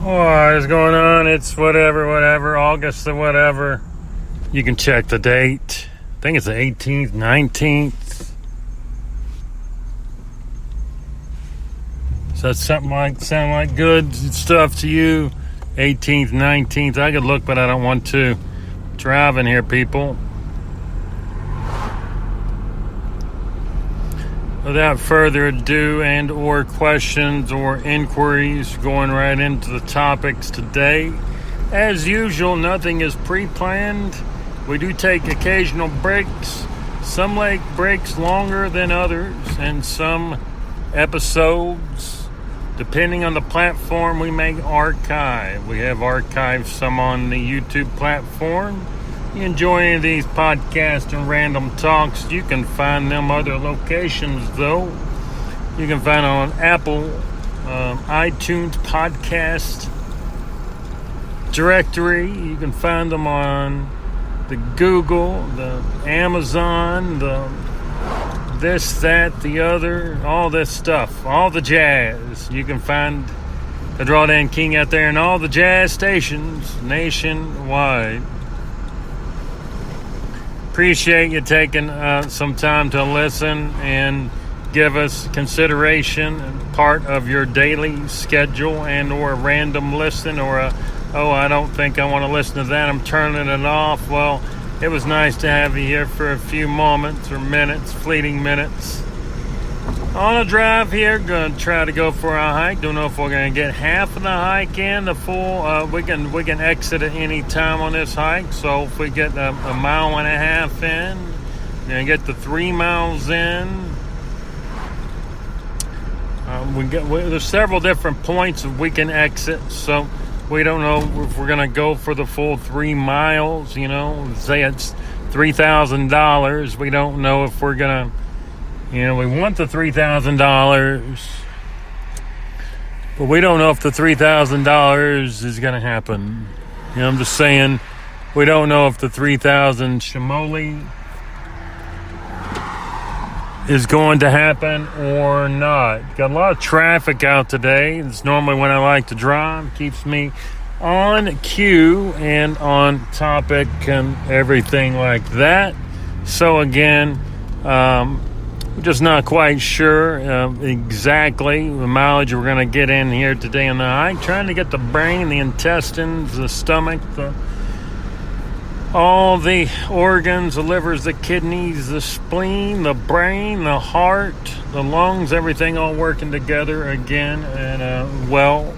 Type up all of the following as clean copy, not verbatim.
What is going on? It's whatever, August the whatever. You can check the date. I think it's the 18th, 19th. Does that sound like good stuff to you? 18th, 19th. I could look, but I don't want to. Driving here, people. Without further ado and or questions or inquiries, going right into the topics today. As usual, nothing is pre-planned. We do take occasional breaks. Some like breaks longer than others, and some episodes, depending on the platform, we may archive. We have archived some on the YouTube platform. You enjoy any of these podcasts and random talks, you can find them other locations, though. You can find them on Apple, iTunes podcast directory. You can find them on the Google, the Amazon, the this, that, the other, all this stuff, all the jazz. You can find the Drawdown King out there in all the jazz stations nationwide. Appreciate you taking some time to listen and give us consideration and part of your daily schedule and or a random listen or I don't think I want to listen to that, I'm turning it off. Well, it was nice to have you here for a few moments or minutes, fleeting minutes. On a drive here, going to try to go for a hike. Don't know if we're going to get half of the hike in, the full. We can exit at any time on this hike. So if we get a mile and a half in, we're going to get the 3 miles in. There's several different points that we can exit. So we don't know if we're going to go for the full 3 miles. You know, say it's $3,000. We don't know if we're going to. You know, we want the $3,000, but we don't know if the $3,000 is going to happen. You know, I'm just saying, we don't know if the 3,000 Shamoli is going to happen or not. Got a lot of traffic out today. It's normally when I like to drive. Keeps me on cue and on topic and everything like that. So again, we're just not quite sure exactly the mileage we're going to get in here today on the hike. Trying to get the brain, the intestines, the stomach, all the organs, the livers, the kidneys, the spleen, the brain, the heart, the lungs, everything all working together again. And, well,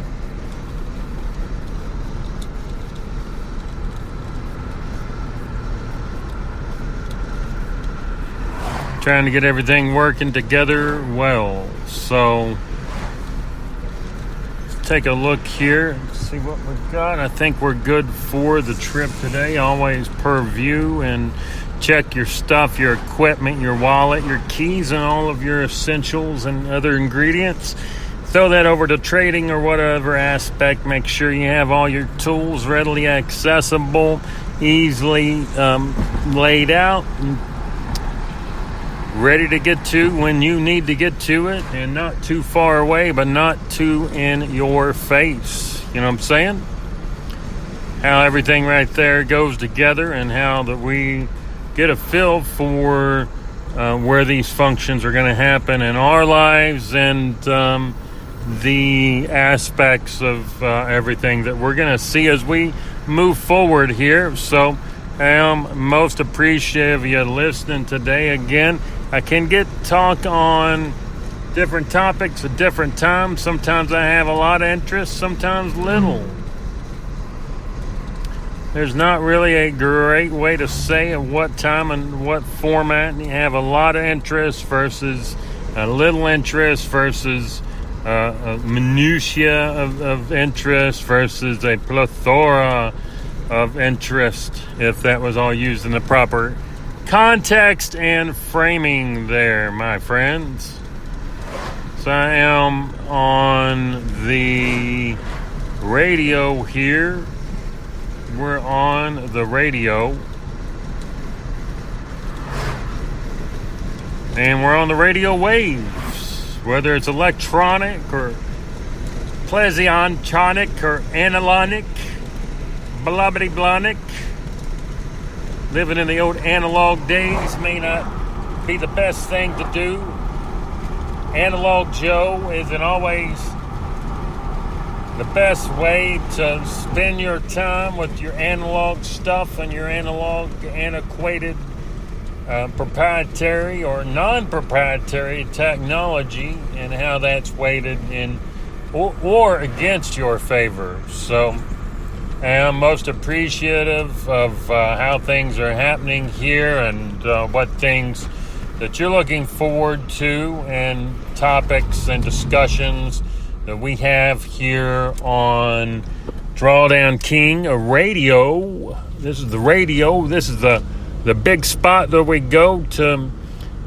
trying to get everything working together well. So let's take a look here and see what we've got. I think we're good for the trip today. Always per view, and check your stuff, your equipment, your wallet, your keys, and all of your essentials and other ingredients. Throw that over to trading or whatever aspect. Make sure you have all your tools readily accessible, easily laid out, and ready to get to when you need to get to it, and not too far away, but not too in your face. You know what I'm saying? How everything right there goes together, and how that we get a feel for where these functions are going to happen in our lives, and the aspects of everything that we're going to see as we move forward here. So I am most appreciative of you listening today. Again, I can get talk on different topics at different times. Sometimes I have a lot of interest, sometimes little. There's not really a great way to say at what time and what format. You have a lot of interest versus a little interest versus a minutiae of interest versus a plethora of interest, if that was all used in the proper context and framing there, my friends. So I am on the radio here. We're on the radio. And we're on the radio waves. Whether it's electronic or plesiontonic or analonic, blobbity-blonic. Living in the old analog days may not be the best thing to do. Analog Joe isn't always the best way to spend your time with your analog stuff and your analog, antiquated, proprietary or non-proprietary technology, and how that's weighted in or against your favor. So I'm most appreciative of how things are happening here and what things that you're looking forward to, and topics and discussions that we have here on Drawdown King Radio. This is the radio. This is the big spot that we go to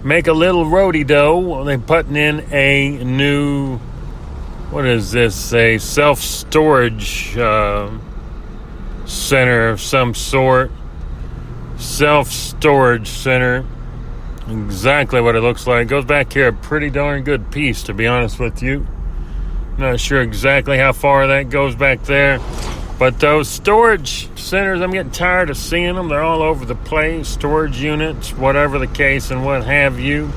make a little roadie dough. They're putting in a new, what is this, a self-storage center of some sort. Self-storage center. Exactly what it looks like. It goes back here a pretty darn good piece, to be honest with you. Not sure exactly how far that goes back there. But those storage centers, I'm getting tired of seeing them. They're all over the place. Storage units, whatever the case and what have you.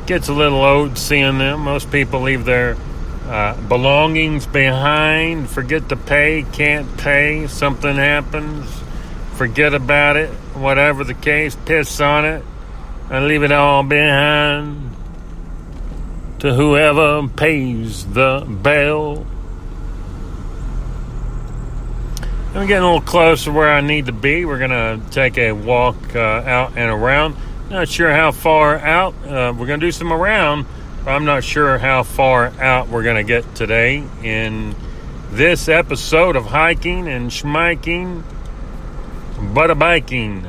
Gets a little old seeing them. Most people leave their belongings behind. Forget to pay, can't pay. Something happens. Forget about it. Whatever the case, piss on it. And leave it all behind to whoever pays the bill. I'm getting a little closer where I need to be. We're going to take a walk out and around. Not sure how far out. We're going to do some around, but I'm not sure how far out we're going to get today in this episode of Hiking and Schmiking, Butter Biking.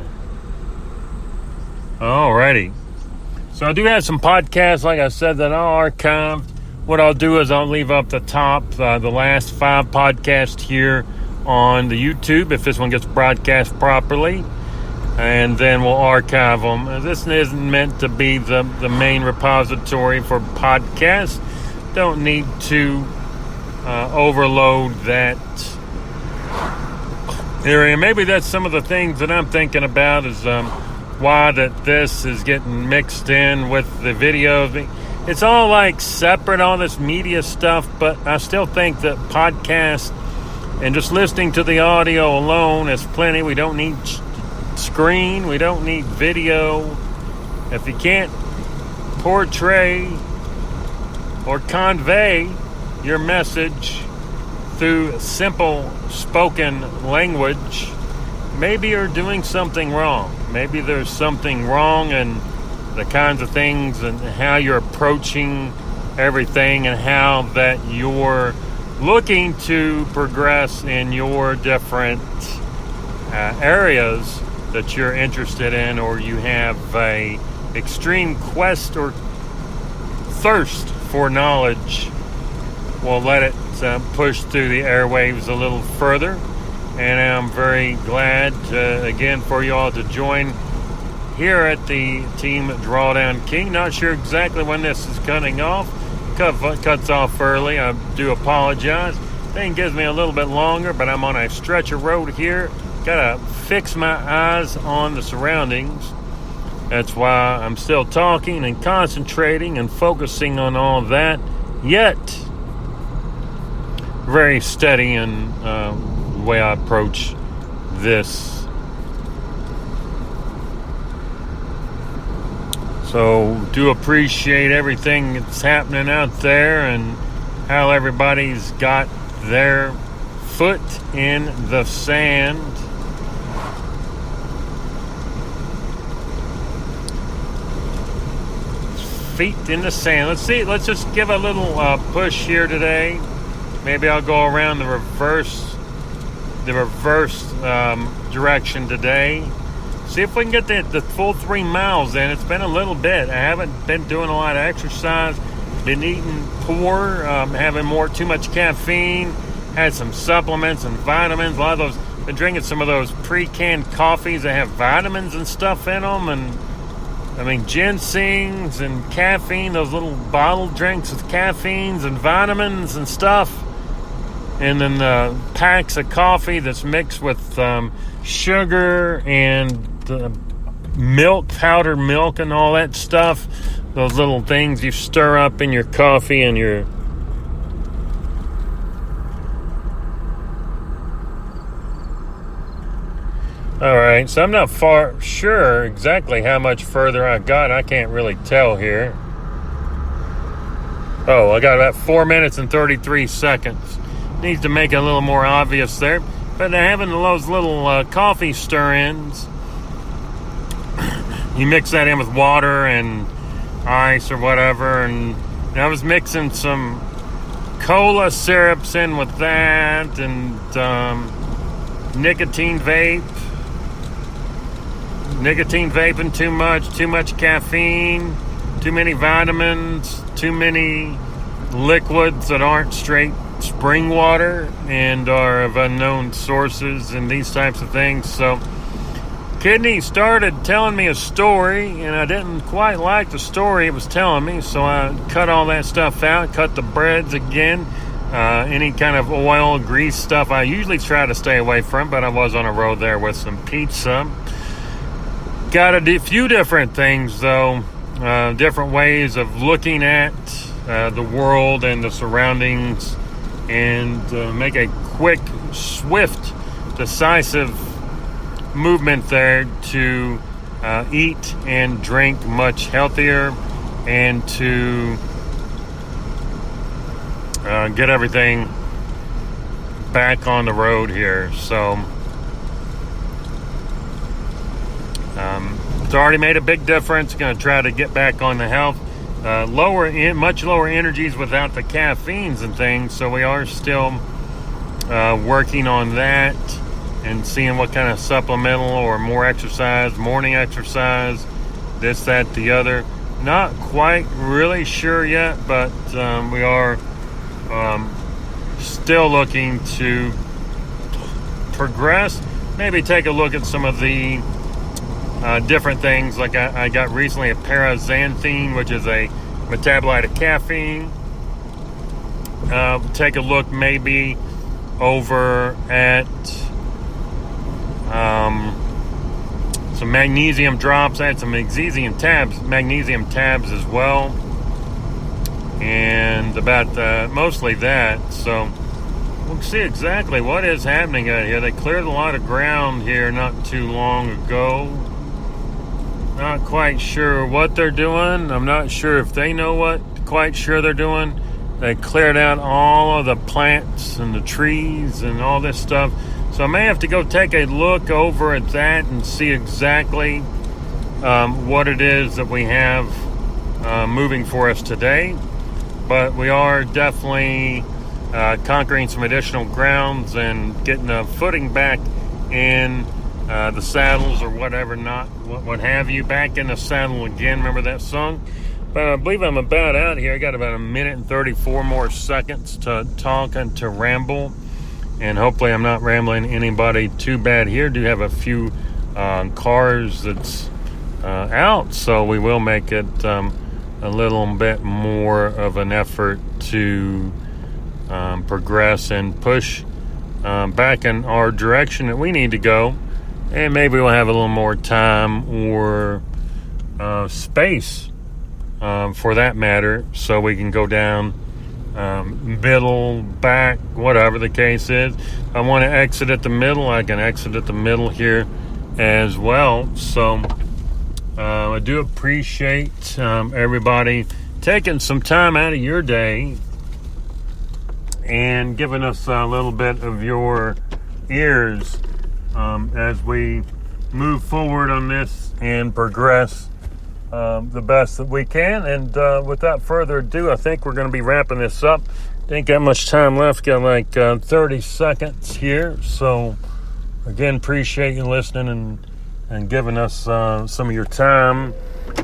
Alrighty. So I do have some podcasts, like I said, that I'll archive. What I'll do is I'll leave up the top, the last 5 podcasts here on the YouTube, if this one gets broadcast properly. And then we'll archive them. This isn't meant to be the main repository for podcasts. Don't need to overload that area. Maybe that's some of the things that I'm thinking about is why that this is getting mixed in with the video. It's all like separate, all this media stuff, but I still think that podcasts and just listening to the audio alone is plenty. We don't need screen. We don't need video. If you can't portray or convey your message through simple spoken language, maybe you're doing something wrong. Maybe there's something wrong in the kinds of things and how you're approaching everything and how that you're looking to progress in your different areas that you're interested in, or you have a extreme quest or thirst for knowledge. We'll let it push through the airwaves a little further. And I'm very glad, again, for you all to join here at the Team Drawdown King. Not sure exactly when this is cutting off. Cuts off early. I do apologize. Thing gives me a little bit longer, but I'm on a stretch of road here. Got to fix my eyes on the surroundings. That's why I'm still talking and concentrating and focusing on all that. Yet, very steady in the way I approach this. So, do appreciate everything that's happening out there and how everybody's got their foot in the sand. Feet in the sand. Let's see. Let's just give a little push here today. Maybe I'll go around the reverse direction today. See if we can get the full 3 miles in. It's been a little bit. I haven't been doing a lot of exercise. Been eating poor, having too much caffeine. Had some supplements and vitamins. A lot of those. Been drinking some of those pre-canned coffees that have vitamins and stuff in them. And I mean, ginsengs and caffeine. Those little bottle drinks with caffeines and vitamins and stuff. and then the packs of coffee that's mixed with sugar and milk, powdered milk, and all that stuff. Those little things you stir up in your coffee and your... Alright, so I'm not sure exactly how much further I got. I can't really tell here. Oh, I got about 4 minutes and 33 seconds. Needs to make it a little more obvious there. But having those little coffee stir-ins, you mix that in with water and ice or whatever, and I was mixing some cola syrups in with that, and nicotine vaping too much caffeine, too many vitamins, too many liquids that aren't straight spring water and are of unknown sources and these types of things. So Kidney started telling me a story, and I didn't quite like the story it was telling me, so I cut all that stuff out, cut the breads again, any kind of oil, grease stuff I usually try to stay away from, but I was on a road there with some pizza. Got a few different things, though, different ways of looking at the world and the surroundings, and make a quick, swift, decisive movement there to eat and drink much healthier, and to get everything back on the road here. So it's already made a big difference. Going to try to get back on the health. Much lower energies without the caffeines and things. So we are still working on that and seeing what kind of supplemental or more exercise, morning exercise, this, that, the other. Not quite really sure yet, but we are still looking to progress. Maybe take a look at some of the different things. Like I got recently a paraxanthine, which is a metabolite of caffeine. Take a look maybe over at some magnesium drops. I had some magnesium tabs as well, and about mostly that. So we'll see exactly what is happening out here. They cleared a lot of ground here not too long ago. Not quite sure what they're doing. I'm not sure if they know what quite sure they're doing. They cleared out all of the plants and the trees and all this stuff. So I may have to go take a look over at that and see exactly what it is that we have moving for us today. But we are definitely conquering some additional grounds and getting a footing back in the saddles or whatever, what have you, back in the saddle again. Remember that song? But I believe I'm about out here. I got about 1 minute and 34 more seconds to talk and to ramble. And hopefully I'm not rambling anybody too bad here. Do have a few cars that's out, so we will make it a little bit more of an effort to progress and push back in our direction that we need to go. And maybe we'll have a little more time or space for that matter, so we can go down middle, back, whatever the case is. If I want to exit at the middle, I can exit at the middle here as well. So I do appreciate everybody taking some time out of your day and giving us a little bit of your ears as we move forward on this and progress the best that we can. And without further ado, I think we're going to be wrapping this up. Ain't got much time left. Got like 30 seconds here. So again, appreciate you listening and giving us some of your time.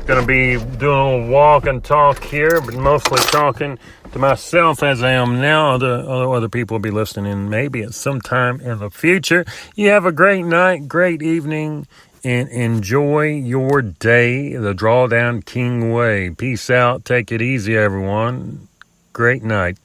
Going to be doing a little walk and talk here, but mostly talking to myself as I am now. Other people will be listening maybe at some time in the future. You have a great night, great evening, and enjoy your day the Drawdown King way. Peace out. Take it easy, everyone. Great night.